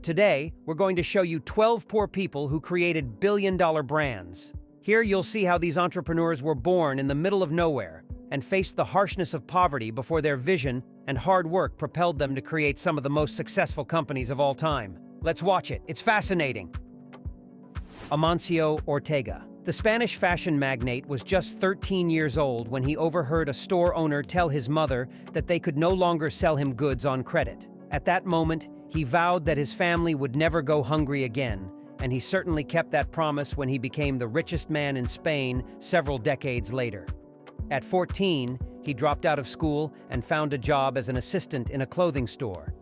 Today, we're going to show you 12 poor people who created billion-dollar brands. Here you'll see how these entrepreneurs were born in the middle of nowhere and faced the harshness of poverty before their vision and hard work propelled them to create some of the most successful companies of all time. Let's watch it. It's fascinating. Amancio Ortega. The Spanish fashion magnate was just 13 years old when he overheard a store owner tell his mother that they could no longer sell him goods on credit. At that moment, he vowed that his family would never go hungry again, and he certainly kept that promise when he became the richest man in Spain several decades later. At 14, he dropped out of school and found a job as an assistant in a clothing store.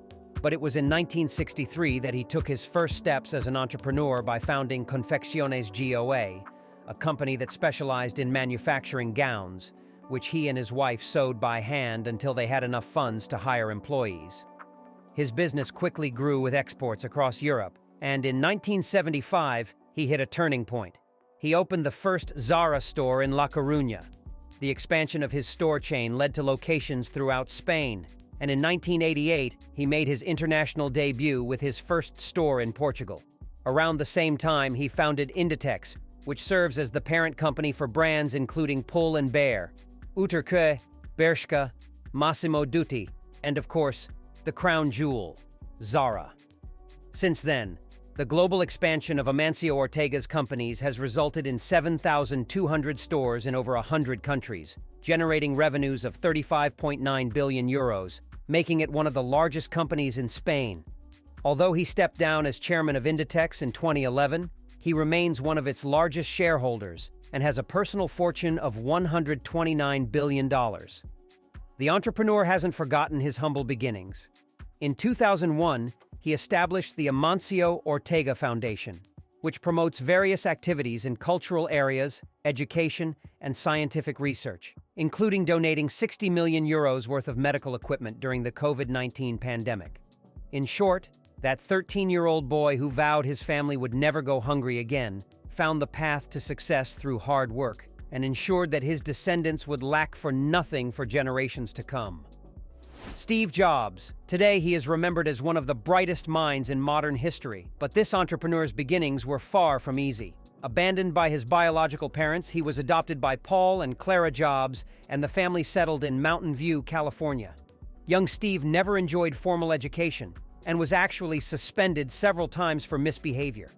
But it was in 1963 that he took his first steps as an entrepreneur by founding Confecciones GOA, a company that specialized in manufacturing gowns, which he and his wife sewed by hand until they had enough funds to hire employees. His business quickly grew with exports across Europe, and in 1975, he hit a turning point. He opened the first Zara store in La Coruña. The expansion of his store chain led to locations throughout Spain, and in 1988, he made his international debut with his first store in Portugal. Around the same time, he founded Inditex, which serves as the parent company for brands including Pull & Bear, Uterqüe, Bershka, Massimo Dutti, and of course, the crown jewel, Zara. Since then, the global expansion of Amancio Ortega's companies has resulted in 7,200 stores in over 100 countries, generating revenues of 35.9 billion euros, making it one of the largest companies in Spain. Although he stepped down as chairman of Inditex in 2011, he remains one of its largest shareholders and has a personal fortune of $129 billion. The entrepreneur hasn't forgotten his humble beginnings. In 2001, he established the Amancio Ortega Foundation, which promotes various activities in cultural areas, education, and scientific research, including donating 60 million euros worth of medical equipment during the COVID-19 pandemic. In short, that 13-year-old boy who vowed his family would never go hungry again found the path to success through hard work and ensured that his descendants would lack for nothing for generations to come. Steve Jobs. Today he is remembered as one of the brightest minds in modern history, but this entrepreneur's beginnings were far from easy. Abandoned by his biological parents, he was adopted by Paul and Clara Jobs, and the family settled in Mountain View, California. Young Steve never enjoyed formal education and was actually suspended several times for misbehavior.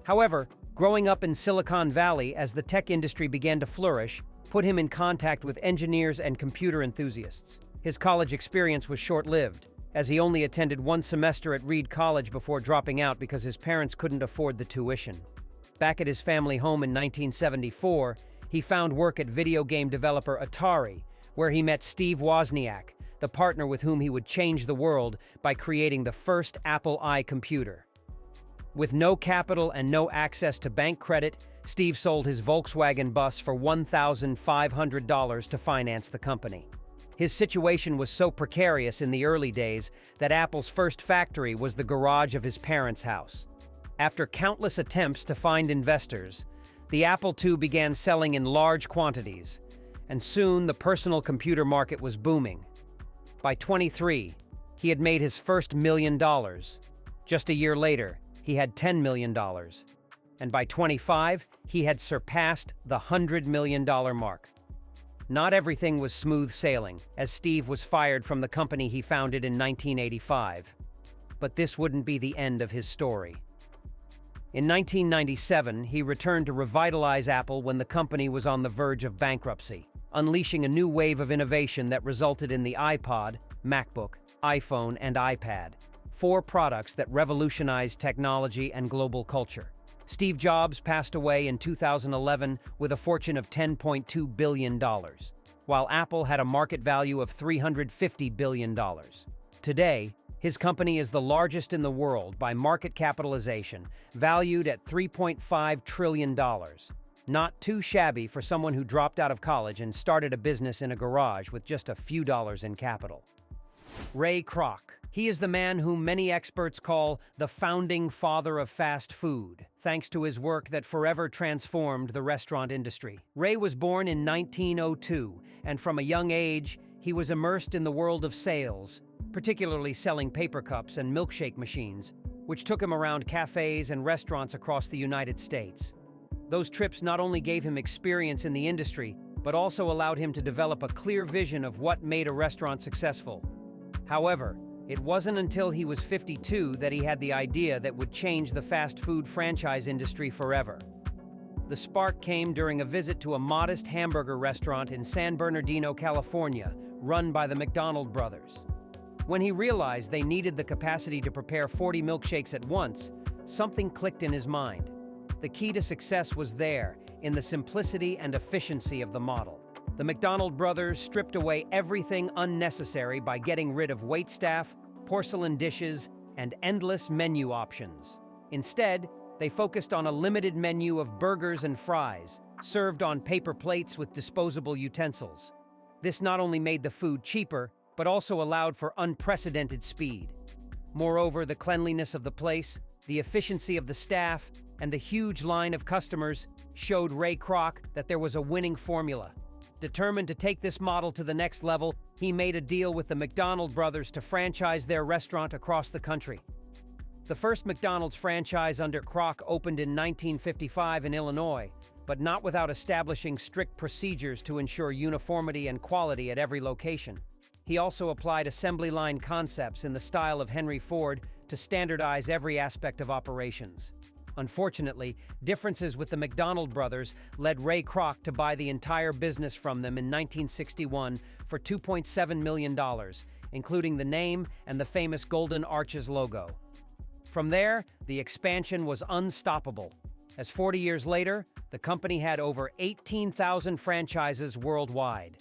However, growing up in Silicon Valley as the tech industry began to flourish put him in contact with engineers and computer enthusiasts. His college experience was short-lived, as he only attended one semester at Reed College before dropping out because his parents couldn't afford the tuition. Back at his family home in 1974, he found work at video game developer Atari, where he met Steve Wozniak, the partner with whom he would change the world by creating the first Apple I computer. With no capital and no access to bank credit, Steve sold his Volkswagen bus for $1,500 to finance the company. His situation was so precarious in the early days that Apple's first factory was the garage of his parents' house. After countless attempts to find investors, the Apple II began selling in large quantities, and soon the personal computer market was booming. By 23, he had made his first $1 million. Just a year later, he had $10 million. And by 25, he had surpassed the $100 million mark. Not everything was smooth sailing, as Steve was fired from the company he founded in 1985. But this wouldn't be the end of his story. In 1997, he returned to revitalize Apple when the company was on the verge of bankruptcy, unleashing a new wave of innovation that resulted in the iPod, MacBook, iPhone, and iPad, 4 products that revolutionized technology and global culture. Steve Jobs passed away in 2011 with a fortune of $10.2 billion, while Apple had a market value of $350 billion. Today, his company is the largest in the world by market capitalization, valued at $3.5 trillion. Not too shabby for someone who dropped out of college and started a business in a garage with just a few dollars in capital. Ray Kroc. He is the man whom many experts call the founding father of fast food, thanks to his work that forever transformed the restaurant industry. Ray was born in 1902, and from a young age, he was immersed in the world of sales, particularly selling paper cups and milkshake machines. which took him around cafes and restaurants across the United States. Those trips not only gave him experience in the industry, but also allowed him to develop a clear vision of what made a restaurant successful. However, it wasn't until he was 52 that he had the idea that would change the fast food franchise industry forever. The spark came during a visit to a modest hamburger restaurant in San Bernardino, California, run by the McDonald brothers. When he realized they needed the capacity to prepare 40 milkshakes at once, something clicked in his mind. The key to success was there, in the simplicity and efficiency of the model. The McDonald brothers stripped away everything unnecessary by getting rid of waitstaff, porcelain dishes, and endless menu options. Instead, they focused on a limited menu of burgers and fries, served on paper plates with disposable utensils. This not only made the food cheaper, but also allowed for unprecedented speed. Moreover, the cleanliness of the place, the efficiency of the staff, and the huge line of customers showed Ray Kroc that there was a winning formula. Determined to take this model to the next level, he made a deal with the McDonald brothers to franchise their restaurant across the country. The first McDonald's franchise under Kroc opened in 1955 in Illinois, but not without establishing strict procedures to ensure uniformity and quality at every location. He also applied assembly line concepts in the style of Henry Ford to standardize every aspect of operations. Unfortunately, differences with the McDonald brothers led Ray Kroc to buy the entire business from them in 1961 for $2.7 million, including the name and the famous Golden Arches logo. From there, the expansion was unstoppable. As 40 years later, the company had over 18,000 franchises worldwide.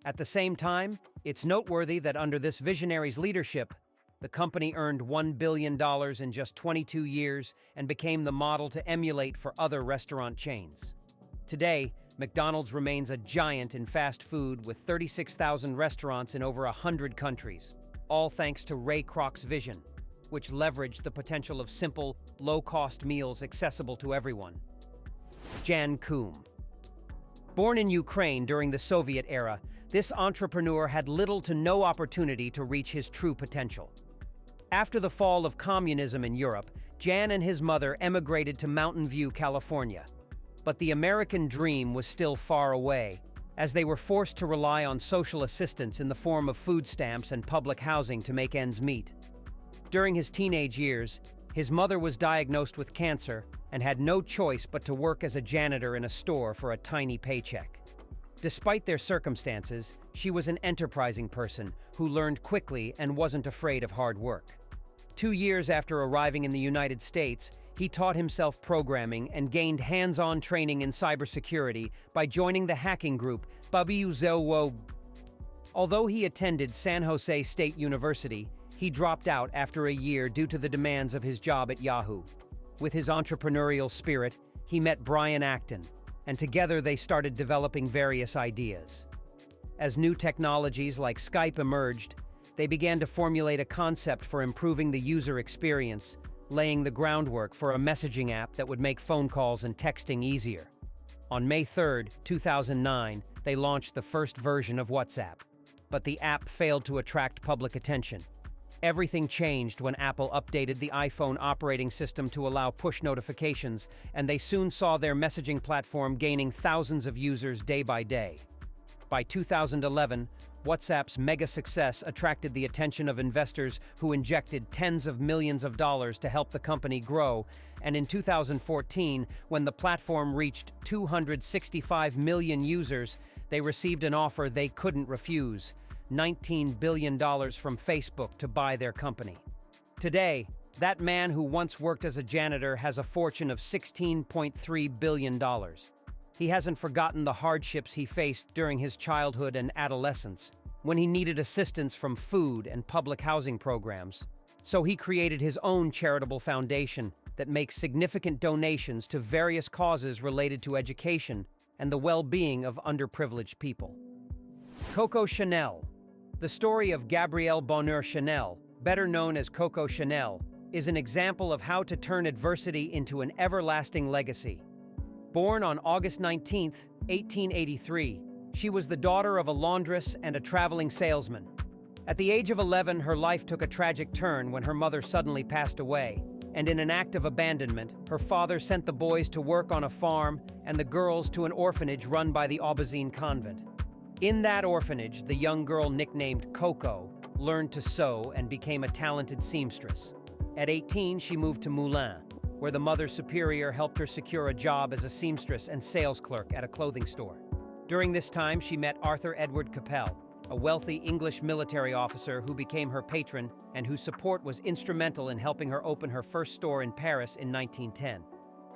At the same time, it's noteworthy that under this visionary's leadership, the company earned $1 billion in just 22 years and became the model to emulate for other restaurant chains. Today, McDonald's remains a giant in fast food with 36,000 restaurants in over 100 countries, all thanks to Ray Kroc's vision, which leveraged the potential of simple, low-cost meals accessible to everyone. Jan Koum. Born in Ukraine during the Soviet era, this entrepreneur had little to no opportunity to reach his true potential. After the fall of communism in Europe, Jan and his mother emigrated to Mountain View, California. But the American dream was still far away, as they were forced to rely on social assistance in the form of food stamps and public housing to make ends meet. During his teenage years, his mother was diagnosed with cancer and had no choice but to work as a janitor in a store for a tiny paycheck. Despite their circumstances, she was an enterprising person who learned quickly and wasn't afraid of hard work. 2 years after arriving in the United States, he taught himself programming and gained hands-on training in cybersecurity by joining the hacking group Babiuzowo. Although he attended San Jose State University, he dropped out after a year due to the demands of his job at Yahoo. With his entrepreneurial spirit, he met Brian Acton, and together they started developing various ideas. As new technologies like Skype emerged, they began to formulate a concept for improving the user experience, laying the groundwork for a messaging app that would make phone calls and texting easier. On May 3, 2009, they launched the first version of WhatsApp, but the app failed to attract public attention. Everything changed when Apple updated the iPhone operating system to allow push notifications, and they soon saw their messaging platform gaining thousands of users day by day. By 2011, WhatsApp's mega success attracted the attention of investors who injected tens of millions of dollars to help the company grow, and in 2014, when the platform reached 265 million users, they received an offer they couldn't refuse: $19 billion from Facebook to buy their company. Today, that man who once worked as a janitor has a fortune of $16.3 billion. He hasn't forgotten the hardships he faced during his childhood and adolescence, when he needed assistance from food and public housing programs. So he created his own charitable foundation that makes significant donations to various causes related to education and the well-being of underprivileged people. Coco Chanel. The story of Gabrielle Bonheur Chanel, better known as Coco Chanel, is an example of how to turn adversity into an everlasting legacy. Born on August 19, 1883, she was the daughter of a laundress and a traveling salesman. At the age of 11, her life took a tragic turn when her mother suddenly passed away, and in an act of abandonment, her father sent the boys to work on a farm and the girls to an orphanage run by the Aubazine convent. In that orphanage, the young girl nicknamed Coco learned to sew and became a talented seamstress. At 18, she moved to Moulins, where the Mother Superior helped her secure a job as a seamstress and sales clerk at a clothing store. During this time, she met Arthur Edward Capel, a wealthy English military officer who became her patron and whose support was instrumental in helping her open her first store in Paris in 1910.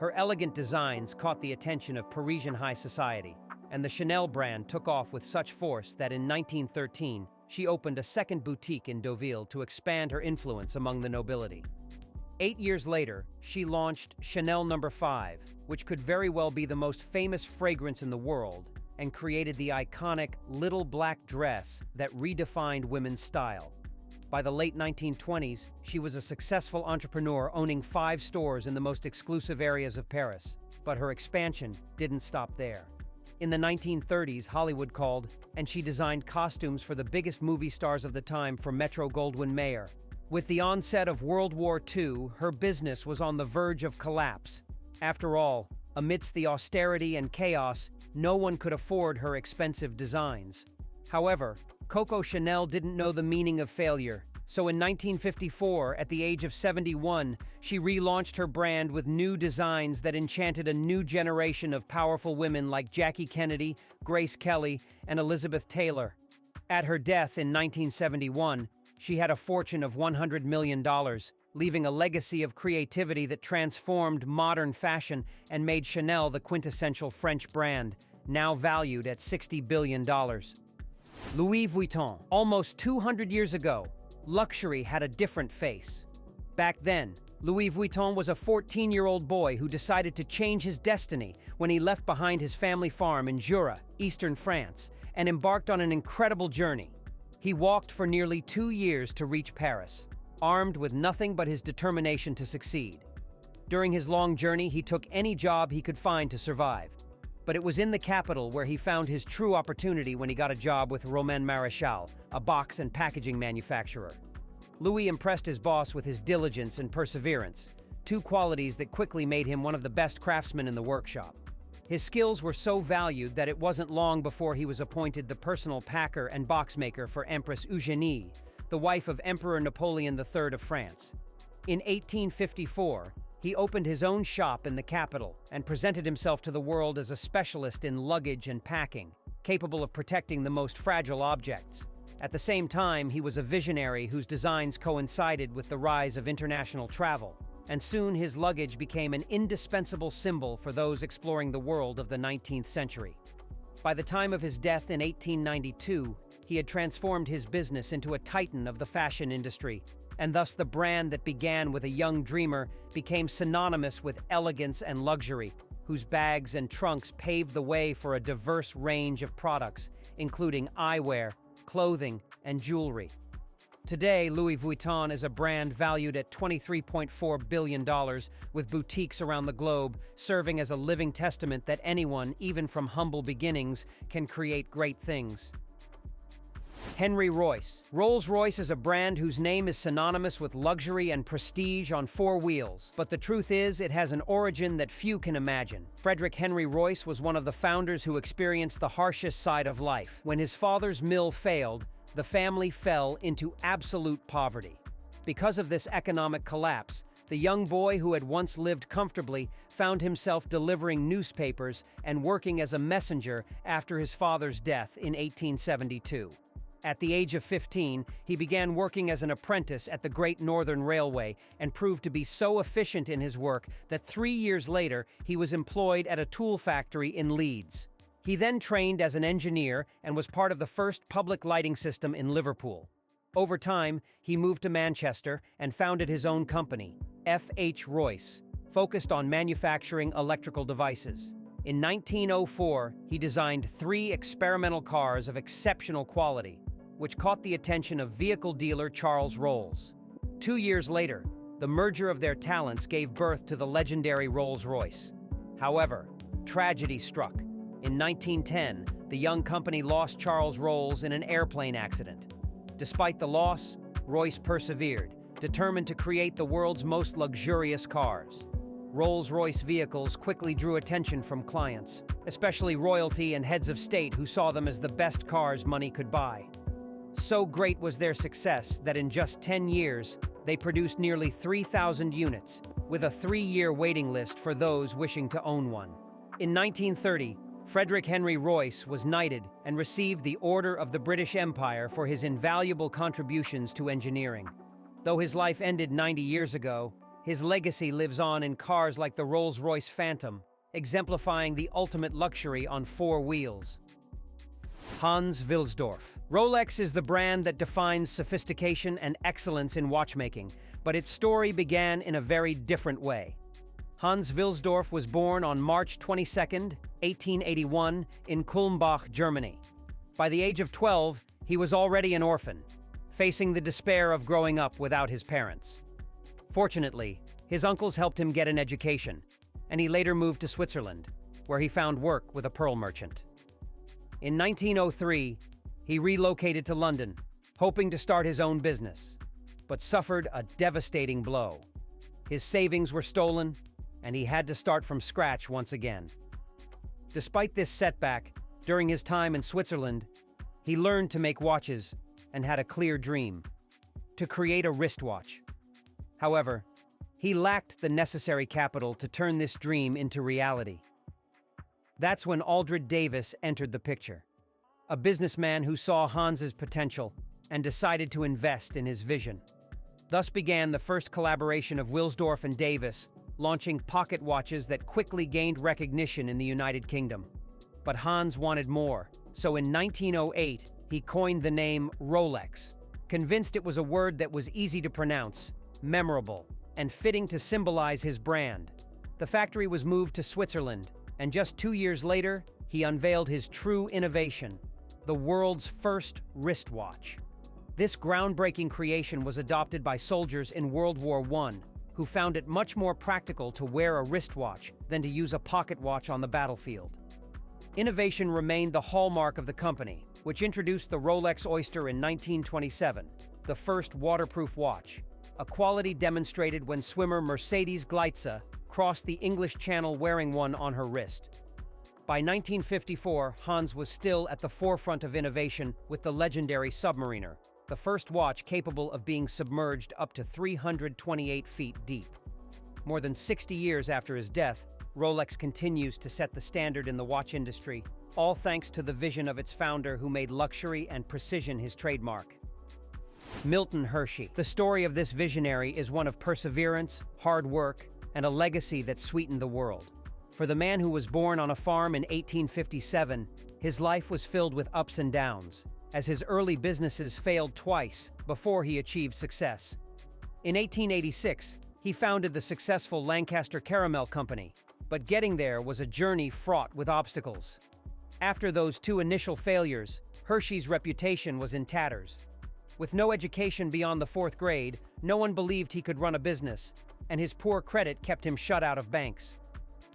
Her elegant designs caught the attention of Parisian high society, and the Chanel brand took off with such force that in 1913, she opened a second boutique in Deauville to expand her influence among the nobility. 8 years later, she launched Chanel No. 5, which could very well be the most famous fragrance in the world, and created the iconic little black dress that redefined women's style. By the late 1920s, she was a successful entrepreneur owning 5 stores in the most exclusive areas of Paris, but her expansion didn't stop there. In the 1930s, Hollywood called, and she designed costumes for the biggest movie stars of the time for Metro-Goldwyn-Mayer. With the onset of World War II, her business was on the verge of collapse. After all, amidst the austerity and chaos, no one could afford her expensive designs. However, Coco Chanel didn't know the meaning of failure, so in 1954, at the age of 71, she relaunched her brand with new designs that enchanted a new generation of powerful women like Jackie Kennedy, Grace Kelly, and Elizabeth Taylor. At her death in 1971, she had a fortune of $100 million, leaving a legacy of creativity that transformed modern fashion and made Chanel the quintessential French brand, now valued at $60 billion. Louis Vuitton. Almost 200 years ago, luxury had a different face. Back then, Louis Vuitton was a 14-year-old boy who decided to change his destiny when he left behind his family farm in Jura, eastern France, and embarked on an incredible journey. He walked for nearly 2 years to reach Paris, armed with nothing but his determination to succeed. During his long journey, he took any job he could find to survive. But it was in the capital where he found his true opportunity when he got a job with Romain Maréchal, a box and packaging manufacturer. Louis impressed his boss with his diligence and perseverance, 2 qualities that quickly made him one of the best craftsmen in the workshop. His skills were so valued that it wasn't long before he was appointed the personal packer and box maker for Empress Eugénie, the wife of Emperor Napoleon III of France. In 1854, he opened his own shop in the capital and presented himself to the world as a specialist in luggage and packing, capable of protecting the most fragile objects. At the same time, he was a visionary whose designs coincided with the rise of international travel, and soon his luggage became an indispensable symbol for those exploring the world of the 19th century. By the time of his death in 1892, he had transformed his business into a titan of the fashion industry, and thus the brand that began with a young dreamer became synonymous with elegance and luxury, whose bags and trunks paved the way for a diverse range of products, including eyewear, clothing, and jewelry. Today, Louis Vuitton is a brand valued at $23.4 billion, with boutiques around the globe, serving as a living testament that anyone, even from humble beginnings, can create great things. Henry Royce. Rolls-Royce is a brand whose name is synonymous with luxury and prestige on 4 wheels, but the truth is it has an origin that few can imagine. Frederick Henry Royce was one of the founders who experienced the harshest side of life. When his father's mill failed, the family fell into absolute poverty. Because of this economic collapse, the young boy who had once lived comfortably found himself delivering newspapers and working as a messenger after his father's death in 1872. At the age of 15, he began working as an apprentice at the Great Northern Railway and proved to be so efficient in his work that 3 years later he was employed at a tool factory in Leeds. He then trained as an engineer and was part of the first public lighting system in Liverpool. Over time, he moved to Manchester and founded his own company, F.H. Royce, focused on manufacturing electrical devices. In 1904, he designed 3 experimental cars of exceptional quality, which caught the attention of vehicle dealer Charles Rolls. 2 years later, the merger of their talents gave birth to the legendary Rolls-Royce. However, tragedy struck. In 1910, the young company lost Charles Rolls in an airplane accident. Despite the loss, Royce persevered, determined to create the world's most luxurious cars. Rolls-Royce vehicles quickly drew attention from clients, especially royalty and heads of state who saw them as the best cars money could buy. So great was their success that in just 10 years, they produced nearly 3,000 units, with a 3-year waiting list for those wishing to own one. In 1930, Frederick Henry Royce was knighted and received the Order of the British Empire for his invaluable contributions to engineering. Though his life ended 90 years ago, his legacy lives on in cars like the Rolls-Royce Phantom, exemplifying the ultimate luxury on 4 wheels. Hans Wilsdorf. Rolex is the brand that defines sophistication and excellence in watchmaking, but its story began in a very different way. Hans Wilsdorf was born on March 22, 1881, in Kulmbach, Germany. By the age of 12, he was already an orphan, facing the despair of growing up without his parents. Fortunately, his uncles helped him get an education, and he later moved to Switzerland, where he found work with a pearl merchant. In 1903, he relocated to London, hoping to start his own business, but suffered a devastating blow. His savings were stolen, and he had to start from scratch once again. Despite this setback, during his time in Switzerland, he learned to make watches and had a clear dream: to create a wristwatch. However, he lacked the necessary capital to turn this dream into reality. That's when Aldred Davis entered the picture, a businessman who saw Hans's potential and decided to invest in his vision. Thus began the first collaboration of Wilsdorf and Davis, launching pocket watches that quickly gained recognition in the United Kingdom. But Hans wanted more, so in 1908, he coined the name Rolex, convinced it was a word that was easy to pronounce, memorable, and fitting to symbolize his brand. The factory was moved to Switzerland, and just 2 years later, he unveiled his true innovation, the world's first wristwatch. This groundbreaking creation was adopted by soldiers in World War I, who found it much more practical to wear a wristwatch than to use a pocket watch on the battlefield. Innovation remained the hallmark of the company, which introduced the Rolex Oyster in 1927, the first waterproof watch, a quality demonstrated when swimmer Mercedes Gleitze crossed the English Channel wearing one on her wrist. By 1954, Hans was still at the forefront of innovation with the legendary Submariner, the first watch capable of being submerged up to 328 feet deep. More than 60 years after his death, Rolex continues to set the standard in the watch industry, all thanks to the vision of its founder who made luxury and precision his trademark. Milton Hershey. The story of this visionary is one of perseverance, hard work, and a legacy that sweetened the world. For the man who was born on a farm in 1857, his life was filled with ups and downs, as his early businesses failed twice before he achieved success. In 1886, he founded the successful Lancaster Caramel Company, but getting there was a journey fraught with obstacles. After those 2 initial failures, Hershey's reputation was in tatters. With no education beyond the 4th grade, no one believed he could run a business, and his poor credit kept him shut out of banks.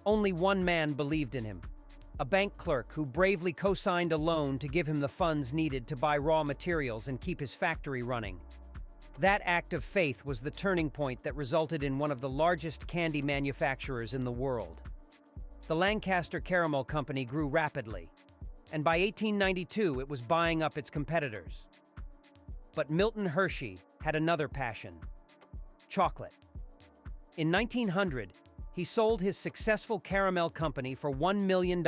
Only one man believed in him, a bank clerk who bravely co-signed a loan to give him the funds needed to buy raw materials and keep his factory running. That act of faith was the turning point that resulted in one of the largest candy manufacturers in the world. The Lancaster Caramel Company grew rapidly, and by 1892 it was buying up its competitors. But Milton Hershey had another passion: chocolate. In 1900, he sold his successful caramel company for $1 million,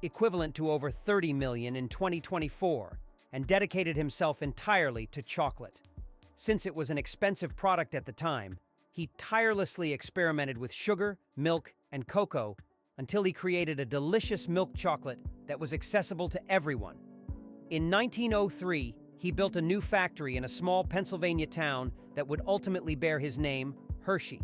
equivalent to over $30 million in 2024, and dedicated himself entirely to chocolate. Since it was an expensive product at the time, he tirelessly experimented with sugar, milk, and cocoa until he created a delicious milk chocolate that was accessible to everyone. In 1903, he built a new factory in a small Pennsylvania town that would ultimately bear his name, Hershey.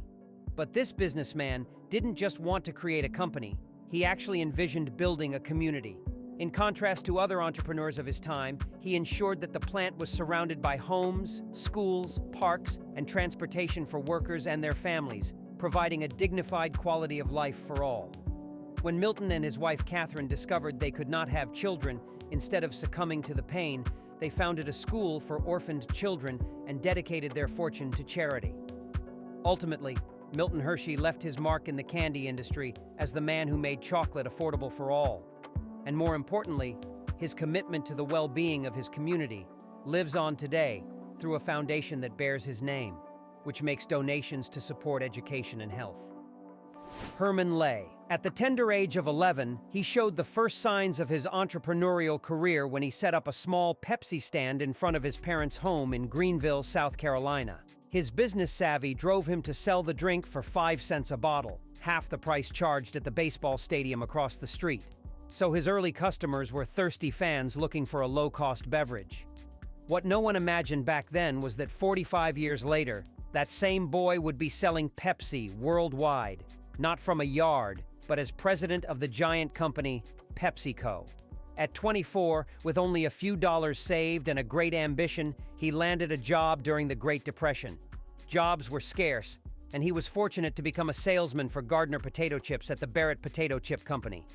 But this businessman didn't just want to create a company, he actually envisioned building a community. In contrast to other entrepreneurs of his time, he ensured that the plant was surrounded by homes, schools, parks, and transportation for workers and their families, providing a dignified quality of life for all. When Milton and his wife Catherine discovered they could not have children, instead of succumbing to the pain, they founded a school for orphaned children and dedicated their fortune to charity. Ultimately, Milton Hershey left his mark in the candy industry as the man who made chocolate affordable for all. And more importantly, his commitment to the well-being of his community lives on today through a foundation that bears his name, which makes donations to support education and health. Herman Lay. At the tender age of 11, he showed the first signs of his entrepreneurial career when he set up a small Pepsi stand in front of his parents' home in Greenville, South Carolina. His business savvy drove him to sell the drink for 5 cents a bottle, half the price charged at the baseball stadium across the street. So his early customers were thirsty fans looking for a low-cost beverage. What no one imagined back then was that 45 years later, that same boy would be selling Pepsi worldwide, not from a yard, but as president of the giant company PepsiCo. At 24, with only a few dollars saved and a great ambition, he landed a job during the Great Depression. Jobs were scarce, and he was fortunate to become a salesman for Gardner potato chips at the Barrett Potato Chip Company.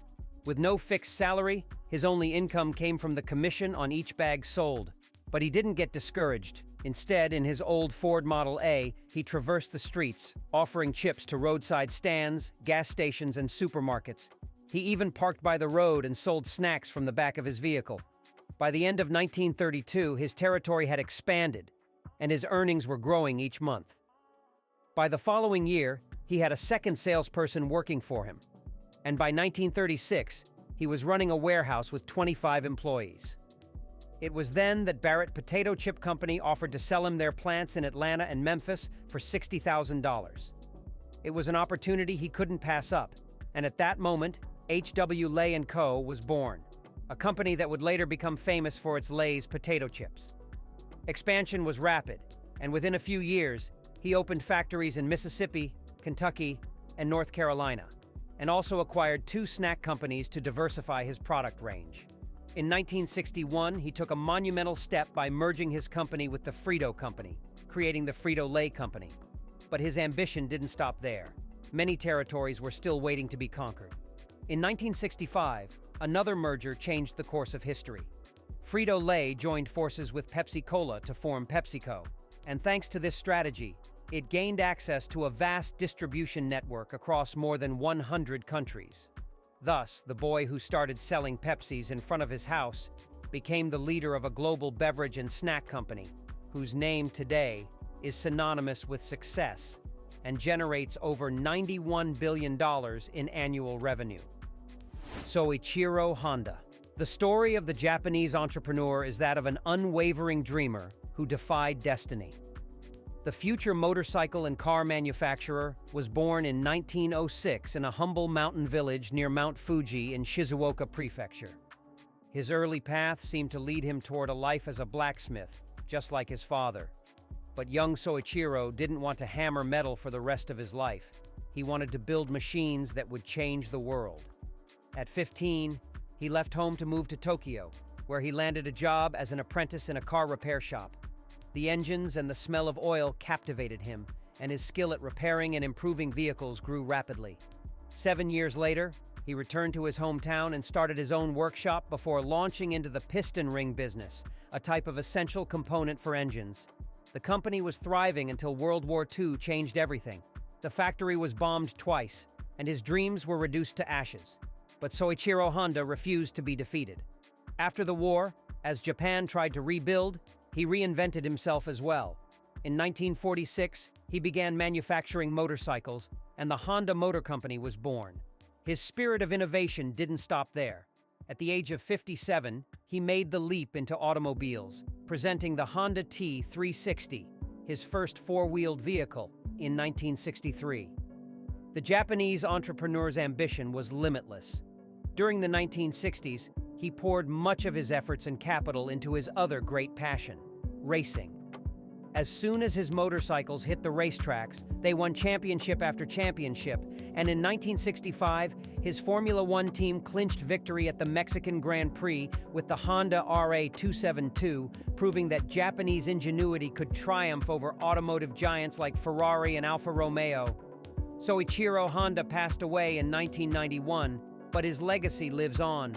With no fixed salary, his only income came from the commission on each bag sold. But he didn't get discouraged. Instead, in his old Ford Model A, he traversed the streets, offering chips to roadside stands, gas stations, and supermarkets. He even parked by the road and sold snacks from the back of his vehicle. By the end of 1932, his territory had expanded, and his earnings were growing each month. By the following year, he had a second salesperson working for him. And by 1936, he was running a warehouse with 25 employees. It was then that Barrett Potato Chip Company offered to sell him their plants in Atlanta and Memphis for $60,000. It was an opportunity he couldn't pass up, and at that moment, H.W. Lay & Co. was born, a company that would later become famous for its Lay's potato chips. Expansion was rapid, and within a few years, he opened factories in Mississippi, Kentucky, and North Carolina, and also acquired 2 snack companies to diversify his product range. In 1961, he took a monumental step by merging his company with the Frito Company, creating the Frito-Lay Company. But his ambition didn't stop there. Many territories were still waiting to be conquered. In 1965, another merger changed the course of history. Frito-Lay joined forces with Pepsi-Cola to form PepsiCo, and thanks to this strategy, it gained access to a vast distribution network across more than 100 countries. Thus, the boy who started selling Pepsis in front of his house became the leader of a global beverage and snack company, whose name today is synonymous with success and generates over $91 billion in annual revenue. Soichiro Honda. The story of the Japanese entrepreneur is that of an unwavering dreamer who defied destiny. The future motorcycle and car manufacturer was born in 1906 in a humble mountain village near Mount Fuji in Shizuoka Prefecture. His early path seemed to lead him toward a life as a blacksmith, just like his father. But young Soichiro didn't want to hammer metal for the rest of his life. He wanted to build machines that would change the world. At 15, he left home to move to Tokyo, where he landed a job as an apprentice in a car repair shop. The engines and the smell of oil captivated him, and his skill at repairing and improving vehicles grew rapidly. 7 years later, he returned to his hometown and started his own workshop before launching into the piston ring business, a type of essential component for engines. The company was thriving until World War II changed everything. The factory was bombed twice, and his dreams were reduced to ashes. But Soichiro Honda refused to be defeated. After the war, as Japan tried to rebuild, he reinvented himself as well. In 1946, he began manufacturing motorcycles, and the Honda Motor Company was born. His spirit of innovation didn't stop there. At the age of 57, he made the leap into automobiles, presenting the Honda T360, his first four-wheeled vehicle, in 1963. The Japanese entrepreneur's ambition was limitless. During the 1960s, he poured much of his efforts and capital into his other great passion, racing. As soon as his motorcycles hit the racetracks, they won championship after championship, and in 1965, his Formula One team clinched victory at the Mexican Grand Prix with the Honda RA272, proving that Japanese ingenuity could triumph over automotive giants like Ferrari and Alfa Romeo. Soichiro Honda passed away in 1991, but his legacy lives on.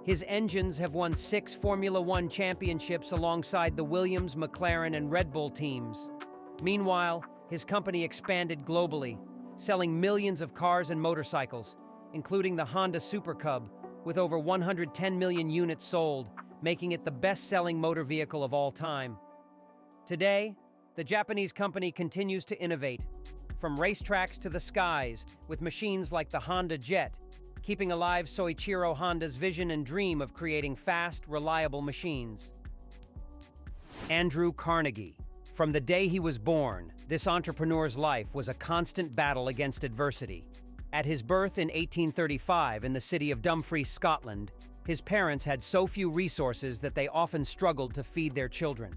His engines have won 6 Formula One championships alongside the Williams, McLaren, and Red Bull teams. Meanwhile, his company expanded globally, selling millions of cars and motorcycles, including the Honda Super Cub, with over 110 million units sold, making it the best-selling motor vehicle of all time. Today, the Japanese company continues to innovate, from racetracks to the skies, with machines like the Honda Jet, keeping alive Soichiro Honda's vision and dream of creating fast, reliable machines. Andrew Carnegie. From the day he was born, this entrepreneur's life was a constant battle against adversity. At his birth in 1835 in the city of Dumfries, Scotland, his parents had so few resources that they often struggled to feed their children.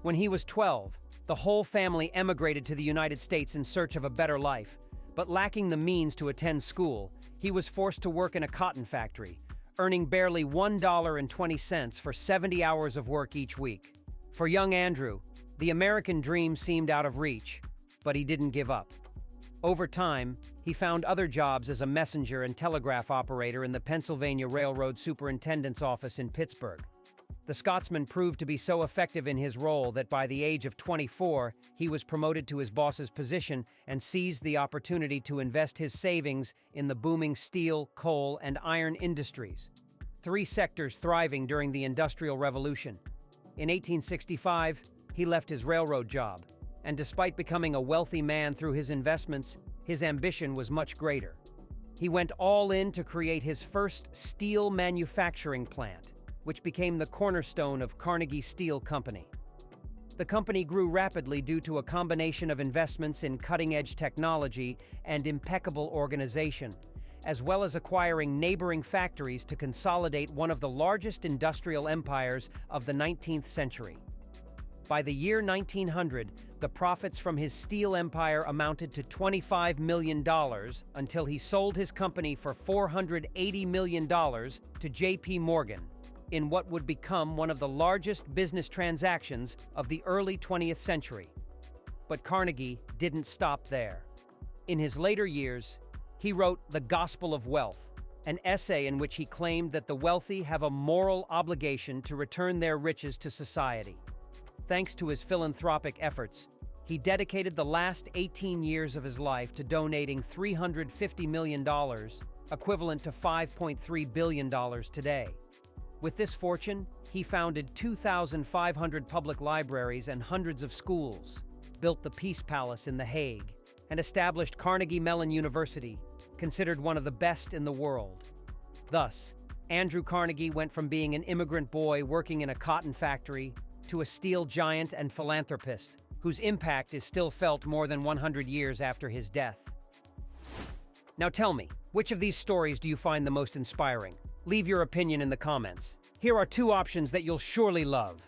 When he was 12, the whole family emigrated to the United States in search of a better life, but lacking the means to attend school, he was forced to work in a cotton factory, earning barely $1.20 for 70 hours of work each week. For young Andrew, the American dream seemed out of reach, but he didn't give up. Over time, he found other jobs as a messenger and telegraph operator in the Pennsylvania Railroad Superintendent's office in Pittsburgh. The Scotsman proved to be so effective in his role that by the age of 24, he was promoted to his boss's position and seized the opportunity to invest his savings in the booming steel, coal, and iron industries, 3 sectors thriving during the Industrial Revolution. In 1865, he left his railroad job, and despite becoming a wealthy man through his investments, his ambition was much greater. He went all in to create his first steel manufacturing plant, which became the cornerstone of Carnegie Steel Company. The company grew rapidly due to a combination of investments in cutting-edge technology and impeccable organization, as well as acquiring neighboring factories to consolidate one of the largest industrial empires of the 19th century. By the year 1900, the profits from his steel empire amounted to $25 million until he sold his company for $480 million to J.P. Morgan, in what would become one of the largest business transactions of the early 20th century. But Carnegie didn't stop there. In his later years, he wrote The Gospel of Wealth, an essay in which he claimed that the wealthy have a moral obligation to return their riches to society. Thanks to his philanthropic efforts, he dedicated the last 18 years of his life to donating $350 million, equivalent to $5.3 billion today. With this fortune, he founded 2,500 public libraries and hundreds of schools, built the Peace Palace in The Hague, and established Carnegie Mellon University, considered one of the best in the world. Thus, Andrew Carnegie went from being an immigrant boy working in a cotton factory to a steel giant and philanthropist, whose impact is still felt more than 100 years after his death. Now tell me, which of these stories do you find the most inspiring? Leave your opinion in the comments. Here are 2 options that you'll surely love.